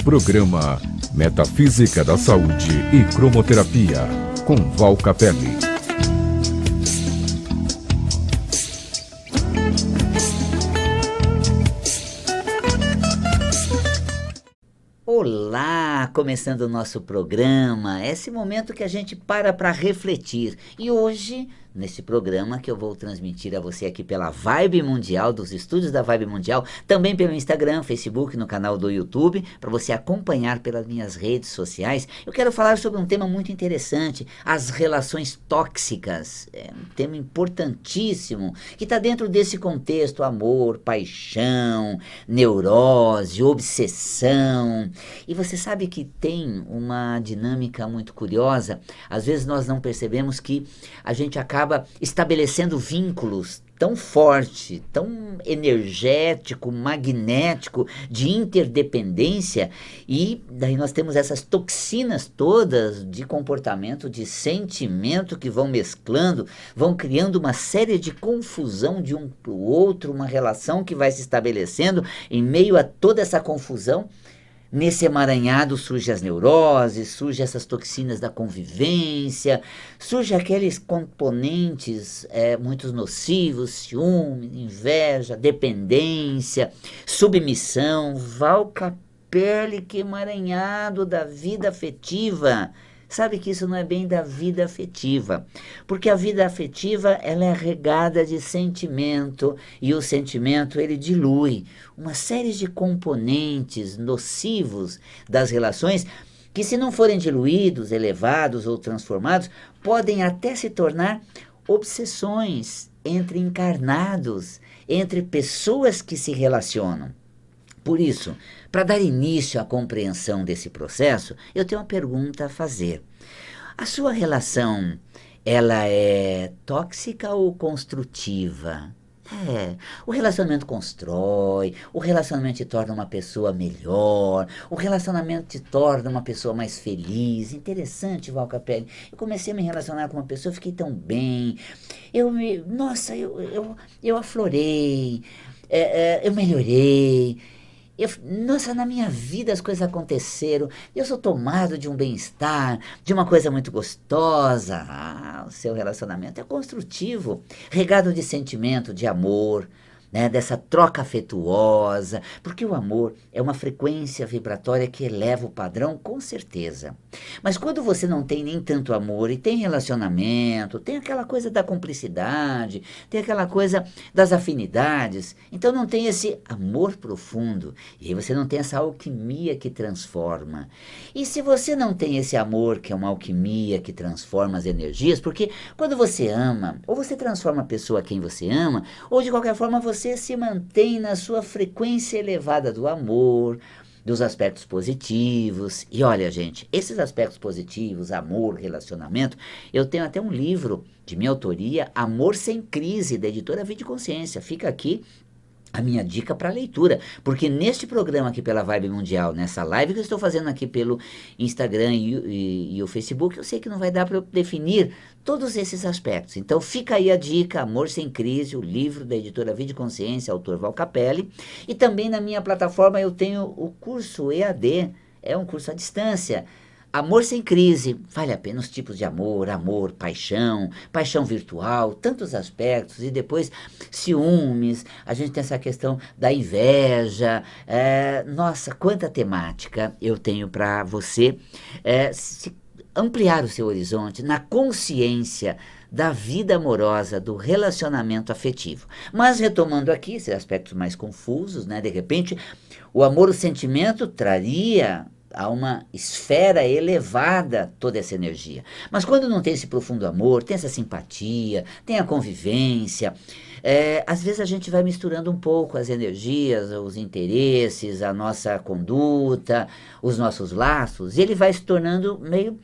Programa Metafísica da Saúde e Cromoterapia, com Val Capelli. Olá, começando o nosso programa, esse momento que a gente para refletir. E hoje, nesse programa que eu vou transmitir a você aqui pela Vibe Mundial, dos estúdios da Vibe Mundial, também pelo Instagram, Facebook, no canal do YouTube, para você acompanhar pelas minhas redes sociais, eu quero falar sobre um tema muito interessante, as relações tóxicas. É um tema importantíssimo, que está dentro desse contexto, amor, paixão, neurose, obsessão. E você sabe que tem uma dinâmica muito curiosa, às vezes nós não percebemos que a gente acaba estabelecendo vínculos tão forte, tão energético, magnético, de interdependência, e daí nós temos essas toxinas todas de comportamento, de sentimento que vão mesclando, vão criando uma série de confusão de um para o outro, uma relação que vai se estabelecendo em meio a toda essa confusão. Nesse emaranhado surgem as neuroses, surgem essas toxinas da convivência, surgem aqueles componentes muito nocivos, ciúme, inveja, dependência, submissão. Val Capelli, que emaranhado da vida afetiva. Sabe que isso não é bem da vida afetiva, porque a vida afetiva ela é regada de sentimento, e o sentimento ele dilui uma série de componentes nocivos das relações que, se não forem diluídos, elevados ou transformados, podem até se tornar obsessões entre encarnados, entre pessoas que se relacionam. Por isso, para dar início à compreensão desse processo, eu tenho uma pergunta a fazer. A sua relação, ela é tóxica ou construtiva? O relacionamento constrói, o relacionamento te torna uma pessoa melhor, o relacionamento te torna uma pessoa mais feliz. Interessante, Val Capelli. Eu comecei a me relacionar com uma pessoa, eu fiquei tão bem, eu aflorei, eu melhorei. Na minha vida as coisas aconteceram, eu sou tomado de um bem-estar, de uma coisa muito gostosa. O seu relacionamento é construtivo, regado de sentimento, de amor, né, dessa troca afetuosa, porque o amor é uma frequência vibratória que eleva o padrão, com certeza. Mas quando você não tem nem tanto amor e tem relacionamento, tem aquela coisa da cumplicidade, tem aquela coisa das afinidades, então não tem esse amor profundo, e aí você não tem essa alquimia que transforma. E se você não tem esse amor, que é uma alquimia que transforma as energias, porque quando você ama, ou você transforma a pessoa a quem você ama, ou de qualquer forma você se mantém na sua frequência elevada do amor, dos aspectos positivos. E olha, gente, esses aspectos positivos, amor, relacionamento, eu tenho até um livro de minha autoria, Amor Sem Crise, da editora Vida e Consciência. Fica aqui a minha dica para leitura, porque neste programa aqui pela Vibe Mundial, nessa live que eu estou fazendo aqui pelo Instagram e o Facebook, eu sei que não vai dar para eu definir todos esses aspectos. Então fica aí a dica, Amor Sem Crise, o livro da editora Vida e Consciência, autor Val Capelli. E também na minha plataforma eu tenho o curso EAD, é um curso à distância, Amor Sem Crise. Vale a pena os tipos de amor, paixão, paixão virtual, tantos aspectos, e depois ciúmes, a gente tem essa questão da inveja. Nossa, quanta temática eu tenho para você ampliar o seu horizonte na consciência da vida amorosa, do relacionamento afetivo. Mas retomando aqui esses aspectos mais confusos, né? De repente, o amor, o sentimento traria a uma esfera elevada toda essa energia. Mas quando não tem esse profundo amor, tem essa simpatia, tem a convivência, às vezes a gente vai misturando um pouco as energias, os interesses, a nossa conduta, os nossos laços, e ele vai se tornando meio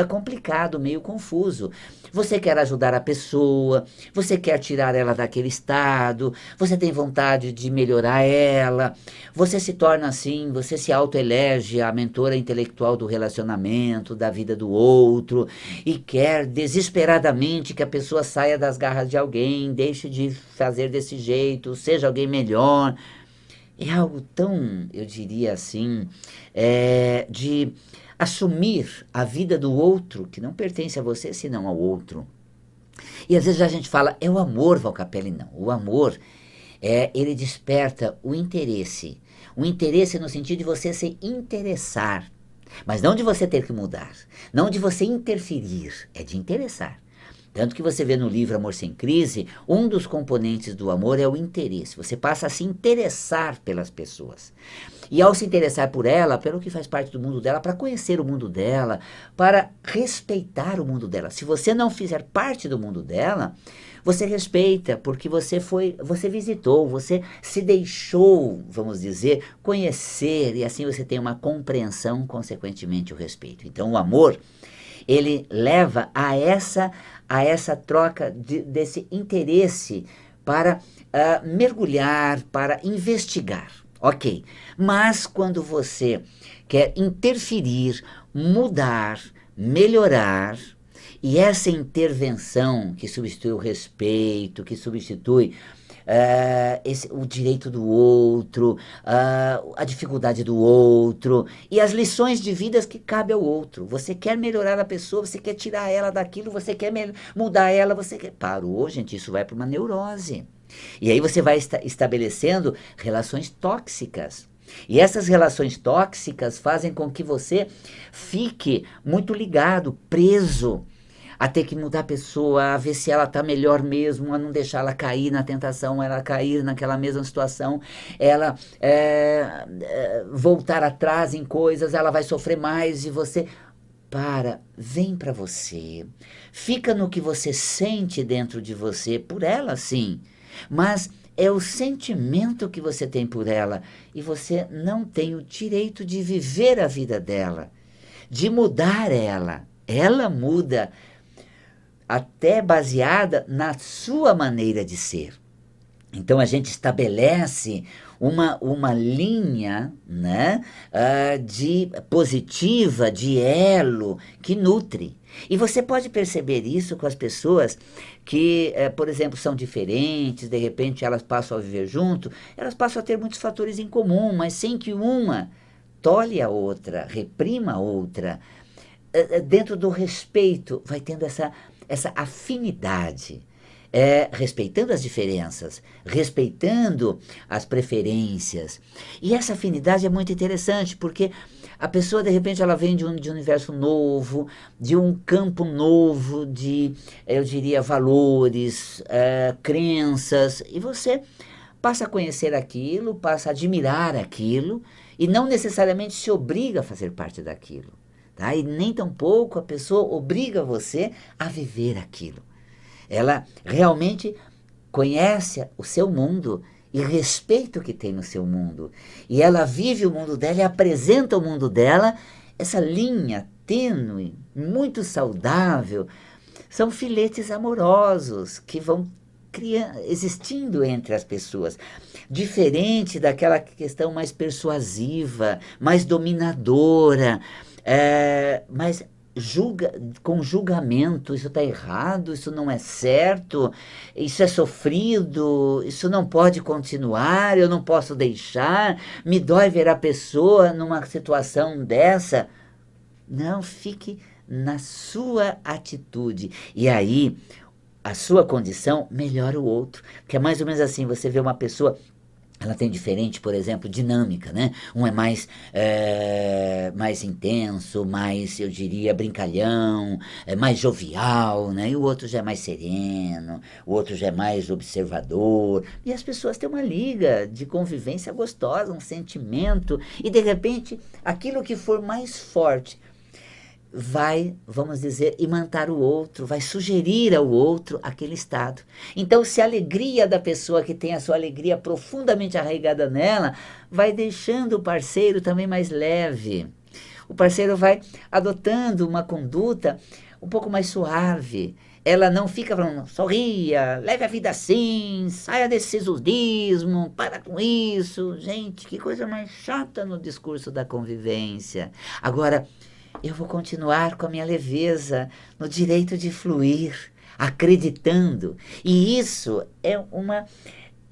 complicado, meio confuso. Você quer ajudar a pessoa, você quer tirar ela daquele estado, você tem vontade de melhorar ela, você se torna assim, você se autoelege a mentora intelectual do relacionamento, da vida do outro, e quer desesperadamente que a pessoa saia das garras de alguém, deixe de fazer desse jeito, seja alguém melhor. é algo tão, eu diria assim, de assumir a vida do outro, que não pertence a você, senão ao outro. E às vezes a gente fala, é o amor, Valcapelli, não. O amor, ele desperta o interesse no sentido de você se interessar, mas não de você ter que mudar, não de você interferir, é de interessar. Tanto que você vê no livro Amor Sem Crise, um dos componentes do amor é o interesse. Você passa a se interessar pelas pessoas. E ao se interessar por ela, pelo que faz parte do mundo dela, para conhecer o mundo dela, para respeitar o mundo dela. Se você não fizer parte do mundo dela, você respeita, porque você visitou, você se deixou, vamos dizer, conhecer, e assim você tem uma compreensão, consequentemente o respeito. Então o amor, ele leva a essa troca desse interesse para mergulhar, para investigar. Ok, mas quando você quer interferir, mudar, melhorar, e essa intervenção que substitui o respeito, que substitui o direito do outro, a dificuldade do outro e as lições de vida que cabe ao outro. Você quer melhorar a pessoa, você quer tirar ela daquilo, você quer mudar ela, você quer... Parou, gente, isso vai para uma neurose. E aí você vai estabelecendo relações tóxicas. E essas relações tóxicas fazem com que você fique muito ligado, preso, a ter que mudar a pessoa, a ver se ela está melhor mesmo, a não deixar ela cair na tentação, ela cair naquela mesma situação, ela voltar atrás em coisas, ela vai sofrer mais e você... vem para você, fica no que você sente dentro de você, por ela sim, mas é o sentimento que você tem por ela e você não tem o direito de viver a vida dela, de mudar ela. Ela muda até baseada na sua maneira de ser. Então a gente estabelece uma linha, né, de positiva, de elo, que nutre. E você pode perceber isso com as pessoas que, por exemplo, são diferentes, de repente elas passam a viver junto, elas passam a ter muitos fatores em comum, mas sem que uma tolhe a outra, reprima a outra. Dentro do respeito, vai tendo essa afinidade. Respeitando as diferenças, respeitando as preferências. E essa afinidade é muito interessante, porque a pessoa, de repente, ela vem de um universo novo, de um campo novo de, eu diria, valores, crenças, e você passa a conhecer aquilo, passa a admirar aquilo, e não necessariamente se obriga a fazer parte daquilo. Tá? E nem tampouco a pessoa obriga você a viver aquilo. Ela realmente conhece o seu mundo e respeita o que tem no seu mundo. E ela vive o mundo dela e apresenta o mundo dela, essa linha tênue, muito saudável. São filetes amorosos que vão existindo entre as pessoas. Diferente daquela questão mais persuasiva, mais dominadora, mais... com julgamento, isso está errado, isso não é certo, isso é sofrido, isso não pode continuar, eu não posso deixar, me dói ver a pessoa numa situação dessa. Não, fique na sua atitude. E aí, a sua condição melhora o outro. Porque é mais ou menos assim, você vê uma pessoa... Ela tem diferente, por exemplo, dinâmica, né? Um é mais intenso, mais, eu diria, brincalhão, mais jovial, né? E o outro já é mais sereno, o outro já é mais observador. E as pessoas têm uma liga de convivência gostosa, um sentimento. E, de repente, aquilo que for mais forte vai, vamos dizer, imantar o outro, vai sugerir ao outro aquele estado. Então, se a alegria da pessoa que tem a sua alegria profundamente arraigada nela, vai deixando o parceiro também mais leve. O parceiro vai adotando uma conduta um pouco mais suave. Ela não fica falando, sorria, leve a vida assim, saia desse sisudismo, para com isso. Gente, que coisa mais chata no discurso da convivência. Agora, eu vou continuar com a minha leveza, no direito de fluir, acreditando. E isso é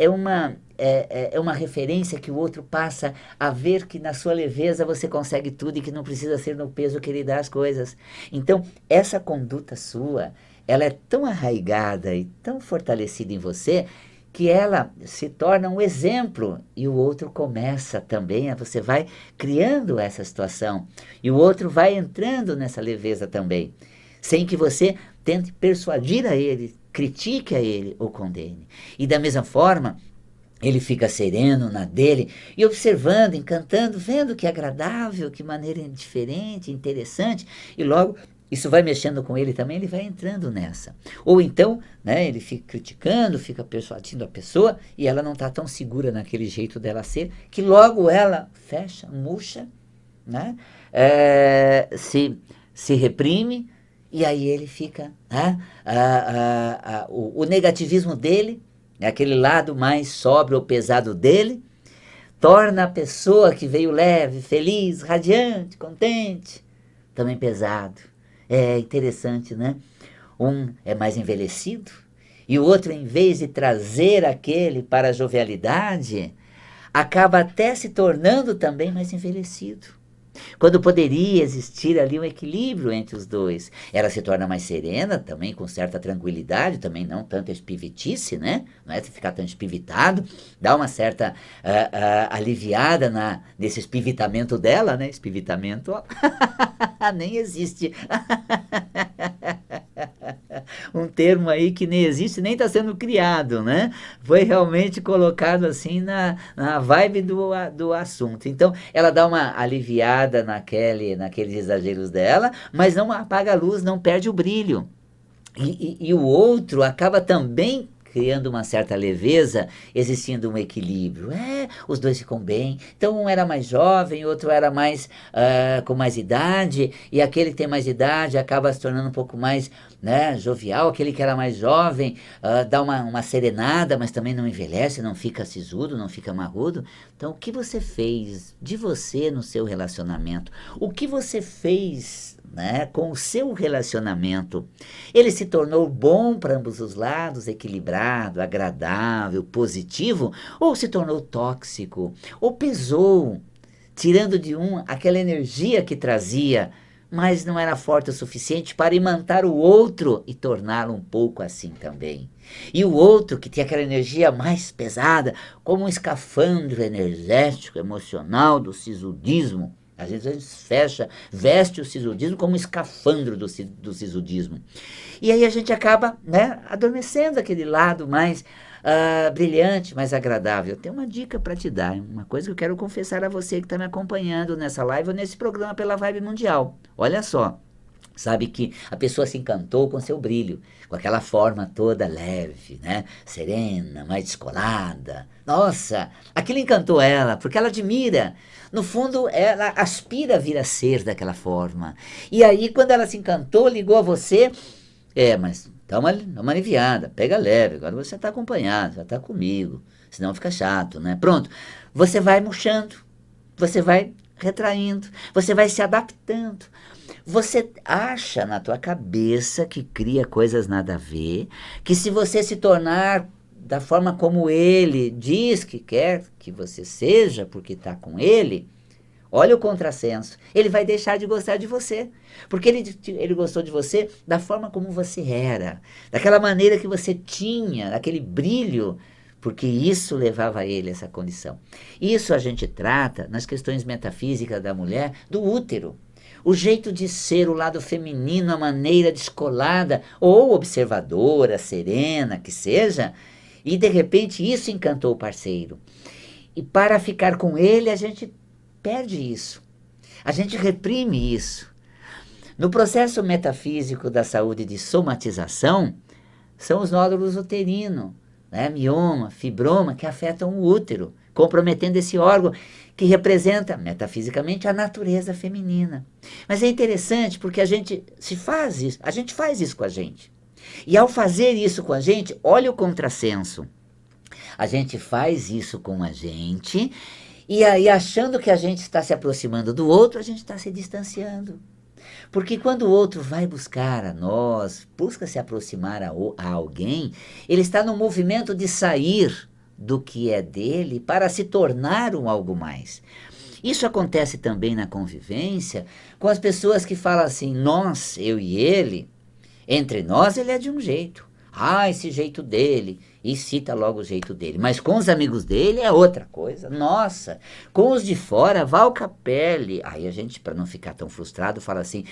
uma é uma referência que o outro passa a ver que na sua leveza você consegue tudo e que não precisa ser no peso que ele dá as coisas. Então, essa conduta sua, ela é tão arraigada e tão fortalecida em você que ela se torna um exemplo e o outro começa também, você vai criando essa situação e o outro vai entrando nessa leveza também, sem que você tente persuadir a ele, critique a ele ou condene. E da mesma forma, ele fica sereno na dele e observando, encantando, vendo que é agradável, que maneira diferente, interessante, e logo isso vai mexendo com ele também, ele vai entrando nessa. Ou então, né, ele fica criticando, fica persuadindo a pessoa e ela não está tão segura naquele jeito dela ser, que logo ela fecha, murcha, né, se reprime e aí ele fica, né, o negativismo dele, aquele lado mais sóbrio ou pesado dele, torna a pessoa que veio leve, feliz, radiante, contente, também pesado. É interessante, né? Um é mais envelhecido e o outro, em vez de trazer aquele para a jovialidade, acaba até se tornando também mais envelhecido. Quando poderia existir ali um equilíbrio entre os dois. Ela se torna mais serena, também com certa tranquilidade, também não tanta espivitice, né? Não é ficar tão espivitado, dá uma certa aliviada nesse espivitamento dela, né? Espivitamento, ó, nem existe. Um termo aí que nem existe, nem está sendo criado, né? Foi realmente colocado assim na vibe do assunto. Então, ela dá uma aliviada naqueles exageros dela, mas não apaga a luz, não perde o brilho. E o outro acaba também criando uma certa leveza, existindo um equilíbrio. Os dois ficam bem. Então, um era mais jovem, outro era mais com mais idade, e aquele que tem mais idade acaba se tornando um pouco mais, né, jovial. Aquele que era mais jovem dá uma serenada, mas também não envelhece, não fica sisudo, não fica marrudo. Então, o que você fez de você no seu relacionamento? O que você fez, né, com o seu relacionamento? Ele se tornou bom para ambos os lados, equilibrado, agradável, positivo, ou se tornou tóxico, ou pesou, tirando de um aquela energia que trazia, mas não era forte o suficiente para imantar o outro e torná-lo um pouco assim também. E o outro, que tinha aquela energia mais pesada, como um escafandro energético, emocional do sisudismo. Às vezes a gente veste o sisudismo como um escafandro do sisudismo. E aí a gente acaba, né, adormecendo aquele lado mais brilhante, mais agradável. Eu tenho uma dica para te dar, uma coisa que eu quero confessar a você que está me acompanhando nessa live ou nesse programa pela Vibe Mundial. Olha só. Sabe que a pessoa se encantou com seu brilho, com aquela forma toda leve, né? Serena, mais descolada. Nossa, aquilo encantou ela, porque ela admira. No fundo, ela aspira a vir a ser daquela forma. E aí, quando ela se encantou, ligou a você, mas dá uma aliviada, pega leve, agora você está acompanhado, já está comigo, senão fica chato, né? Pronto, você vai murchando, você vai retraindo, você vai se adaptando. Você acha na tua cabeça que cria coisas nada a ver, que se você se tornar da forma como ele diz que quer que você seja, porque está com ele, olha o contrassenso, ele vai deixar de gostar de você, porque ele gostou de você da forma como você era, daquela maneira que você tinha, daquele brilho, porque isso levava ele a essa condição. Isso a gente trata nas questões metafísicas da mulher, do útero. O jeito de ser, o lado feminino, a maneira descolada, ou observadora, serena, que seja, e de repente isso encantou o parceiro. E para ficar com ele, a gente perde isso. A gente reprime isso. No processo metafísico da saúde de somatização, são os nódulos uterinos, né, mioma, fibroma, que afetam o útero, comprometendo esse órgão que representa, metafisicamente, a natureza feminina. Mas é interessante porque a gente faz isso com a gente. E ao fazer isso com a gente, olha o contrassenso. A gente faz isso com a gente, e aí achando que a gente está se aproximando do outro, a gente está se distanciando. Porque quando o outro vai buscar a nós, busca se aproximar a alguém, ele está no movimento de sair do que é dele para se tornar um algo mais. Isso acontece também na convivência com as pessoas que falam assim, nós, eu e ele, entre nós ele é de um jeito. Ah, esse jeito dele. E cita logo o jeito dele. Mas com os amigos dele é outra coisa. Nossa, com os de fora, Val Capelli. Aí a gente, para não ficar tão frustrado, fala assim,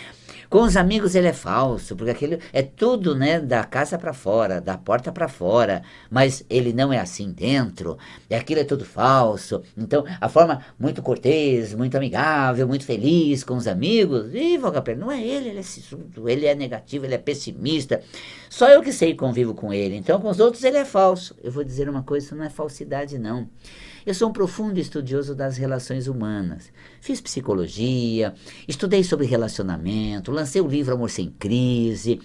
com os amigos ele é falso, porque aquele é tudo, né, da casa para fora, da porta para fora, mas ele não é assim dentro, e aquilo é tudo falso. Então, a forma muito cortês, muito amigável, muito feliz com os amigos, e Val Capelli, não é ele é sisudo, ele é negativo, ele é pessimista. Só eu que sei e convivo com ele, então com os outros ele é falso. Eu vou dizer uma coisa, isso não é falsidade não. Eu sou um profundo estudioso das relações humanas. Fiz psicologia, estudei sobre relacionamento, lancei o livro Amor Sem Crise,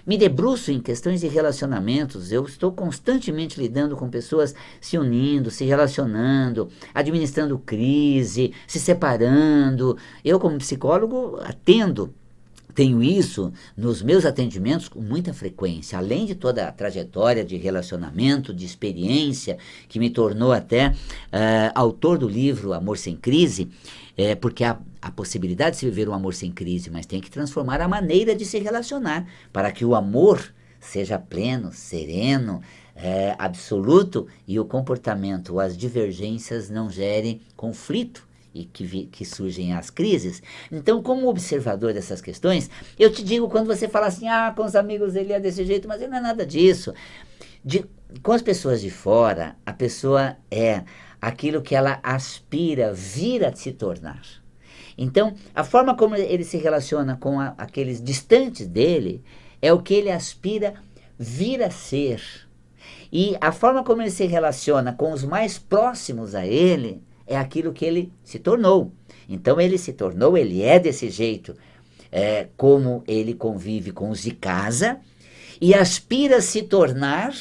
me debruço em questões de relacionamentos. Eu estou constantemente lidando com pessoas se unindo, se relacionando, administrando crise, se separando. Eu, como psicólogo, tenho isso nos meus atendimentos com muita frequência, além de toda a trajetória de relacionamento, de experiência, que me tornou até autor do livro Amor Sem Crise, porque há a possibilidade de se viver um amor sem crise, mas tem que transformar a maneira de se relacionar, para que o amor seja pleno, sereno, absoluto, e o comportamento, as divergências não gerem conflito, e que surgem as crises. Então, como observador dessas questões, eu te digo, quando você fala assim, com os amigos ele é desse jeito, mas ele não é nada disso. Com as pessoas de fora, a pessoa é aquilo que ela aspira vir a se tornar. Então, a forma como ele se relaciona com aqueles distantes dele, é o que ele aspira vir a ser. E a forma como ele se relaciona com os mais próximos a ele, é aquilo que ele se tornou. Então ele se tornou, ele é desse jeito, como ele convive com os de casa, e aspira a se tornar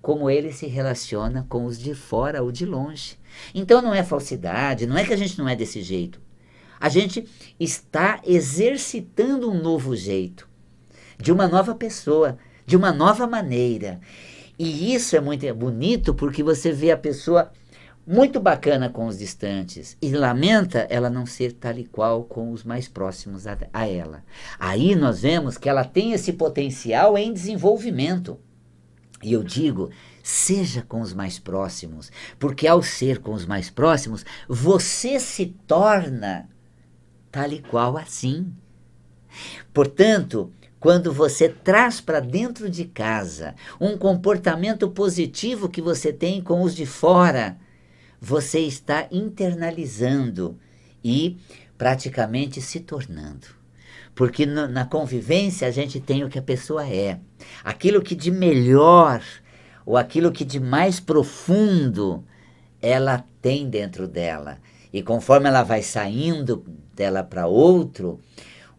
como ele se relaciona com os de fora ou de longe. Então não é falsidade, não é que a gente não é desse jeito. A gente está exercitando um novo jeito, de uma nova pessoa, de uma nova maneira. E isso é muito bonito, porque você vê a pessoa muito bacana com os distantes e lamenta ela não ser tal e qual com os mais próximos a ela. Aí nós vemos que ela tem esse potencial em desenvolvimento. E eu digo, seja com os mais próximos, porque ao ser com os mais próximos, você se torna tal e qual assim. Portanto, quando você traz para dentro de casa um comportamento positivo que você tem com os de fora, você está internalizando e praticamente se tornando. Porque na convivência a gente tem o que a pessoa é. Aquilo que de melhor, ou aquilo que de mais profundo, ela tem dentro dela. E conforme ela vai saindo dela para outro,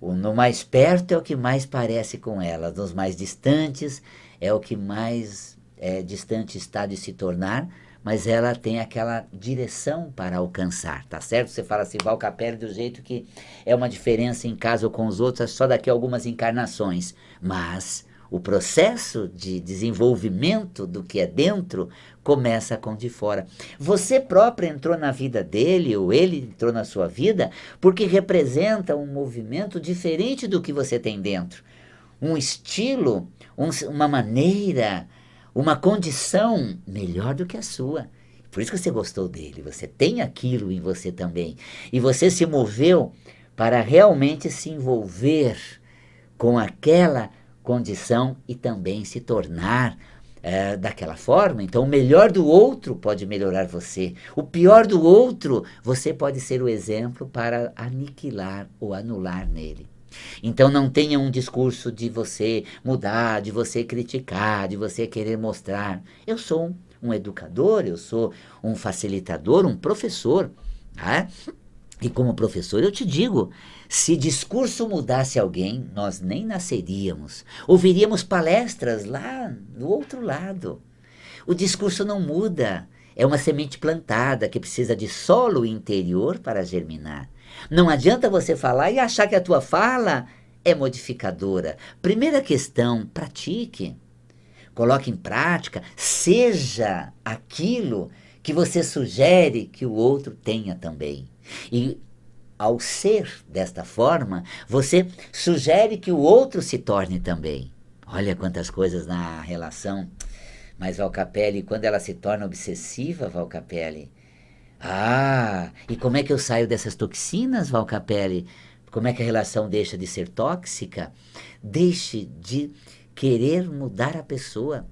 no mais perto é o que mais parece com ela. Nos mais distantes é o que mais distante está de se tornar, mas ela tem aquela direção para alcançar, tá certo? Você fala assim, Val Capelli, do jeito que é uma diferença em casa ou com os outros, só daqui a algumas encarnações. Mas o processo de desenvolvimento do que é dentro começa com o de fora. Você próprio entrou na vida dele, ou ele entrou na sua vida, porque representa um movimento diferente do que você tem dentro. Um estilo, uma maneira, uma condição melhor do que a sua. Por isso que você gostou dele, você tem aquilo em você também. E você se moveu para realmente se envolver com aquela condição e também se tornar daquela forma. Então o melhor do outro pode melhorar você. O pior do outro, você pode ser o exemplo para aniquilar ou anular nele. Então não tenha um discurso de você mudar, de você criticar, de você querer mostrar. Eu sou um educador, eu sou um facilitador, um professor. Tá? E como professor eu te digo, se discurso mudasse alguém, nós nem nasceríamos. Ouviríamos palestras lá do outro lado. O discurso não muda. É uma semente plantada que precisa de solo interior para germinar. Não adianta você falar e achar que a tua fala é modificadora. Primeira questão, pratique. coloque em prática, seja aquilo que você sugere que o outro tenha também. E ao ser desta forma, você sugere que o outro se torne também. Olha quantas coisas na relação. Mas, Val Capelli, quando ela se torna obsessiva, Val Capelli, e como é que eu saio dessas toxinas, Val Capelli? Como é que a relação deixa de ser tóxica? Deixe de querer mudar a pessoa.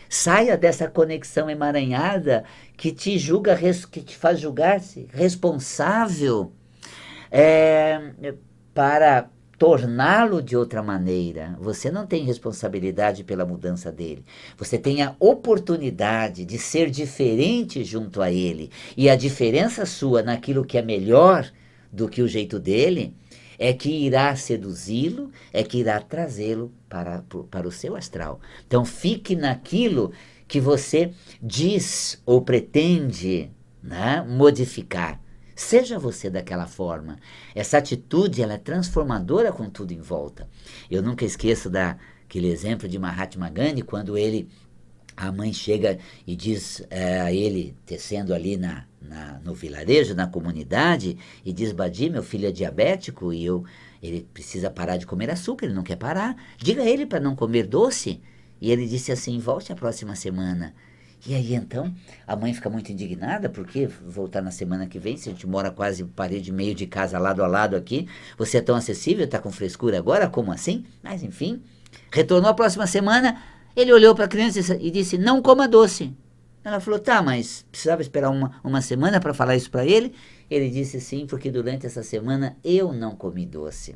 Saia dessa conexão emaranhada que te julga, que te faz julgar-se responsável para torná-lo de outra maneira. Você não tem responsabilidade pela mudança dele. Você tem a oportunidade de ser diferente junto a ele. E a diferença sua naquilo que é melhor do que o jeito dele é que irá seduzi-lo, é que irá trazê-lo para o seu astral. Então fique naquilo que você diz ou pretende, né, modificar. Seja você daquela forma. Essa atitude, ela é transformadora com tudo em volta. Eu nunca esqueço daquele exemplo de Mahatma Gandhi, quando a mãe chega e diz a ele, tecendo ali no vilarejo, na comunidade, e diz: Badi, meu filho é diabético e ele precisa parar de comer açúcar, ele não quer parar. Diga a ele para não comer doce. E ele disse assim: volte a próxima semana. E aí então a mãe fica muito indignada, porque voltar na semana que vem, se a gente mora quase parede e meio de casa lado a lado aqui, você é tão acessível, está com frescura agora, como assim? Mas enfim, retornou a próxima semana, ele olhou para a criança e disse: não coma doce. Ela falou: tá, mas precisava esperar uma semana para falar isso para ele? Ele disse: sim, porque durante essa semana eu não comi doce.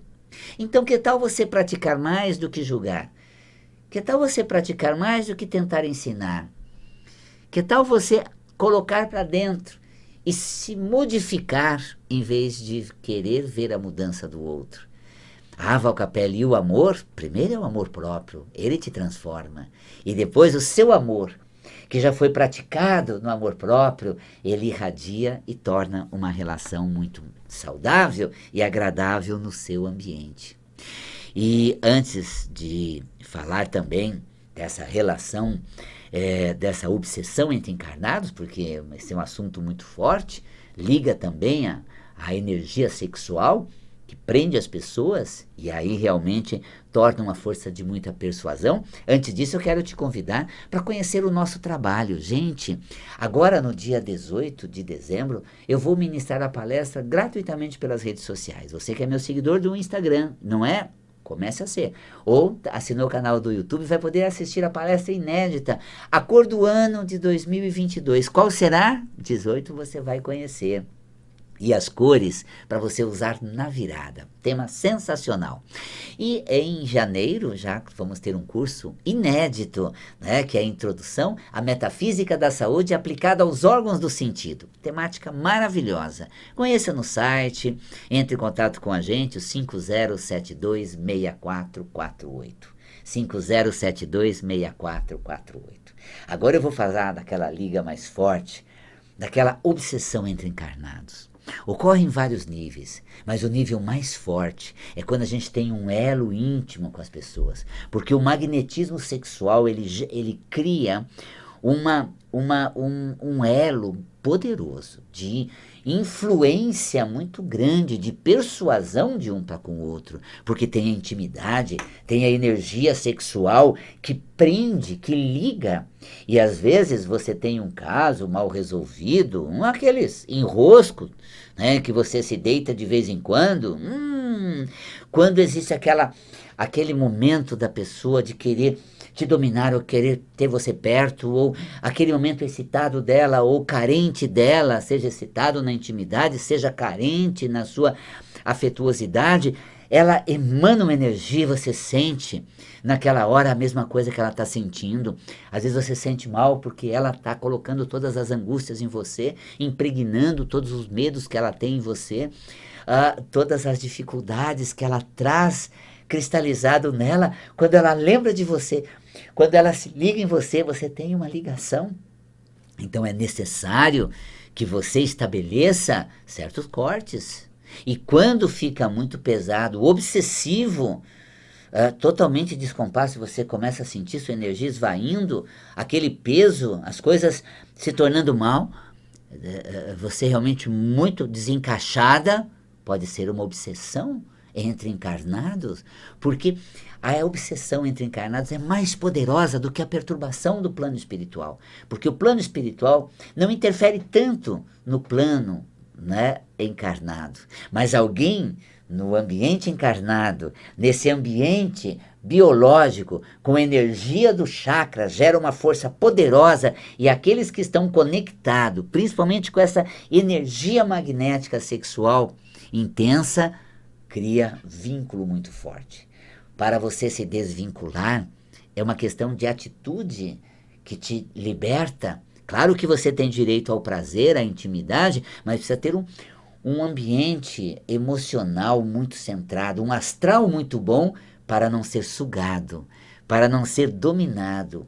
Então que tal você praticar mais do que julgar? Que tal você praticar mais do que tentar ensinar? Que tal você colocar para dentro e se modificar em vez de querer ver a mudança do outro? Val Capelli, e o amor, primeiro é o amor próprio, ele te transforma. E depois o seu amor, que já foi praticado no amor próprio, ele irradia e torna uma relação muito saudável e agradável no seu ambiente. E antes de falar também dessa relação, dessa obsessão entre encarnados, porque esse é um assunto muito forte, liga também a energia sexual que prende as pessoas e aí realmente torna uma força de muita persuasão. Antes disso, eu quero te convidar para conhecer o nosso trabalho. Gente, agora no dia 18 de dezembro, eu vou ministrar a palestra gratuitamente pelas redes sociais. Você que é meu seguidor do Instagram, não é? Comece a ser. Ou assinou o canal do YouTube, vai poder assistir a palestra inédita, A Cor do Ano de 2022. Qual será? 18 você vai conhecer. E as cores para você usar na virada. Tema sensacional. E em janeiro já vamos ter um curso inédito, né, que é a Introdução à Metafísica da Saúde aplicada aos órgãos do sentido. Temática maravilhosa. Conheça no site, entre em contato com a gente, o 5072-6448. 5072-6448. Agora eu vou falar daquela liga mais forte, daquela obsessão entre encarnados. Ocorre em vários níveis, mas o nível mais forte é quando a gente tem um elo íntimo com as pessoas, porque o magnetismo sexual ele cria um elo poderoso de influência muito grande, de persuasão de um para com o outro, porque tem a intimidade, tem a energia sexual que prende, que liga, e às vezes você tem um caso mal resolvido, aqueles enroscos, né, que você se deita de vez em quando existe aquele momento da pessoa de querer te dominar ou querer ter você perto, ou aquele momento excitado dela ou carente dela, seja excitado na intimidade, seja carente na sua afetuosidade, ela emana uma energia, você sente naquela hora a mesma coisa que ela está sentindo. Às vezes você sente mal porque ela está colocando todas as angústias em você, impregnando todos os medos que ela tem em você, todas as dificuldades que ela traz cristalizado nela. Quando ela lembra de você, quando ela se liga em você, você tem uma ligação. Então é necessário que você estabeleça certos cortes. E quando fica muito pesado, obsessivo, totalmente descompasso, você começa a sentir sua energia esvaindo, aquele peso, as coisas se tornando mal, você realmente muito desencaixada, pode ser uma obsessão entre encarnados, porque a obsessão entre encarnados é mais poderosa do que a perturbação do plano espiritual, porque o plano espiritual não interfere tanto no plano, né, encarnado, mas alguém no ambiente encarnado, nesse ambiente biológico, com energia do chakra, gera uma força poderosa, e aqueles que estão conectados, principalmente com essa energia magnética sexual intensa, cria vínculo muito forte. Para você se desvincular, é uma questão de atitude que te liberta. Claro que você tem direito ao prazer, à intimidade, mas precisa ter um ambiente emocional muito centrado, um astral muito bom para não ser sugado, para não ser dominado,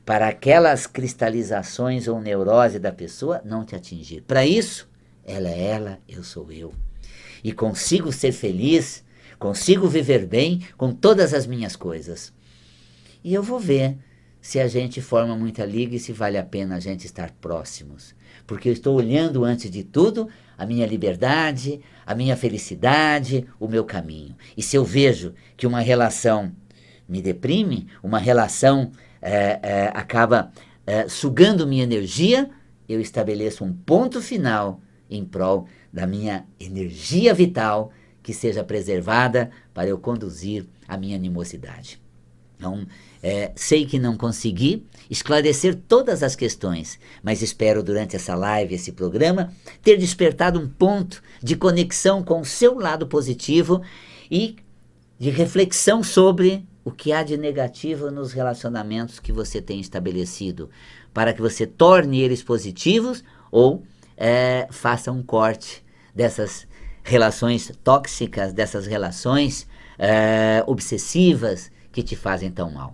para aquelas cristalizações ou neurose da pessoa não te atingir. Para isso, ela é ela, eu sou eu. E consigo ser feliz, consigo viver bem com todas as minhas coisas. E eu vou ver se a gente forma muita liga e se vale a pena a gente estar próximos. Porque eu estou olhando, antes de tudo, a minha liberdade, a minha felicidade, o meu caminho. E se eu vejo que uma relação me deprime, uma relação acaba sugando minha energia, eu estabeleço um ponto final em prol da minha energia vital, que seja preservada para eu conduzir a minha animosidade. Então, sei que não consegui esclarecer todas as questões, mas espero durante essa live, esse programa, ter despertado um ponto de conexão com o seu lado positivo e de reflexão sobre o que há de negativo nos relacionamentos que você tem estabelecido, para que você torne eles positivos ou faça um corte dessas relações tóxicas, dessas relações obsessivas que te fazem tão mal.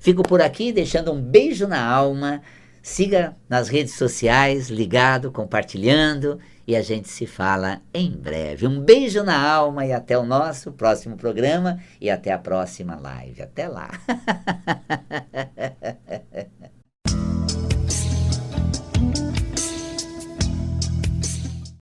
Fico por aqui deixando um beijo na alma. Siga nas redes sociais, ligado, compartilhando, e a gente se fala em breve. Um beijo na alma e até o nosso próximo programa e até a próxima live. Até lá!